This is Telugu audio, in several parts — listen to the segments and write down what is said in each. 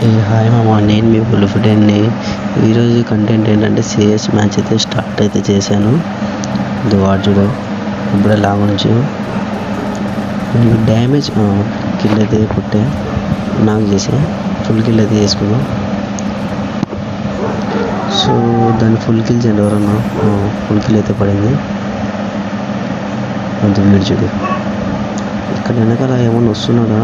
హాయ్ మామ, నేను మీ బుల్లిఫుడ్ని. ఈరోజు కంటెంట్ ఏంటంటే సిఎస్ మ్యాచ్ అయితే స్టార్ట్ అయితే చేశాను. ఇది వాడ్జుడు ఇప్పుడే లాంగ్ నుంచి నీకు డ్యామేజ్ కిల్ అయితే కొట్టే నాకు చేసే ఫుల్ కిల్ అయితే చేసుకున్నాం. సో దాన్ని ఫుల్ కిల్ చేయండి ఎవరన్నా. ఫుల్ కిల్ అయితే పడింది. అంత వీడు చూడు, ఇక్కడ వెనకాల ఏమన్నా వస్తున్నాడా,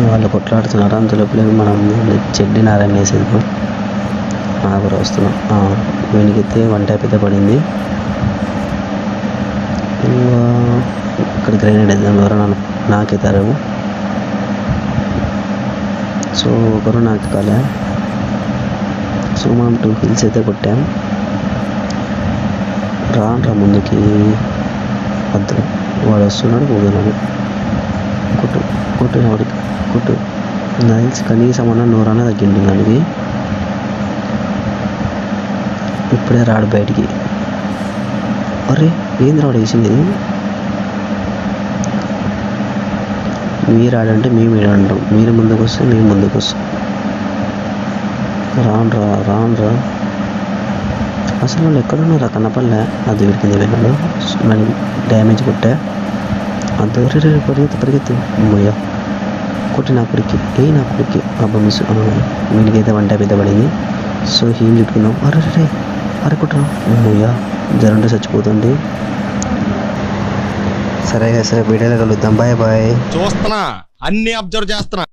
వాళ్ళు కొట్లాడుతున్నారు. అంతలోపలే మనం చెడ్డి నారాయణ వేసేద్దాం. కూడా వస్తున్నాం. వీనికైతే వన్ ట్యాప్ అయితే పడింది. ఇక్కడ గ్రైనేడ్ వేద్దాం. ఎవరన్నా నాకెత్తారేమో. సో ఒకరు నాకు కాలే. సో మనం 2 కిల్స్ అయితే కొట్టాం. రాను ముందుకి వద్దు, వాడు వస్తున్నాడు. పోతున్నాడు. కొట్టు వాడికి కొట్టు. నైల్స్ కనీసం అన్న నూరన్నా తగ్గింది దానికి. ఇప్పుడే రాడు బయటికి. అరే ఏంది రాడు వేసింది. మీరు ఆడంటే మేము ఈడంటాం, మీరు ముందుకు వస్తే మేము ముందుకు వస్తాం. రాను అసలు వాళ్ళు ఎక్కడున్నారా కన్నపల్లె. అది వీడికింది వెళ్ళాడు. మనకి డ్యామేజ్ కొట్టా. అంత పరిగెత్తు అమ్మయ్య. కొట్టి నా కొడుక్కి నా కొడుక్కి అబ్బా మిస్. వీడికైతే వన్ ట్యాప్ అయితే పడింది. సో హీల్ చుట్టుకున్నాం. అరే కొట్టరా అమ్మయ్య. జరంటే చచ్చిపోతుంది. సరే వీడియోలో కలుద్దాం. బాయ్. చూస్తున్నా, అన్ని అబ్జర్వ్ చేస్తున్నా.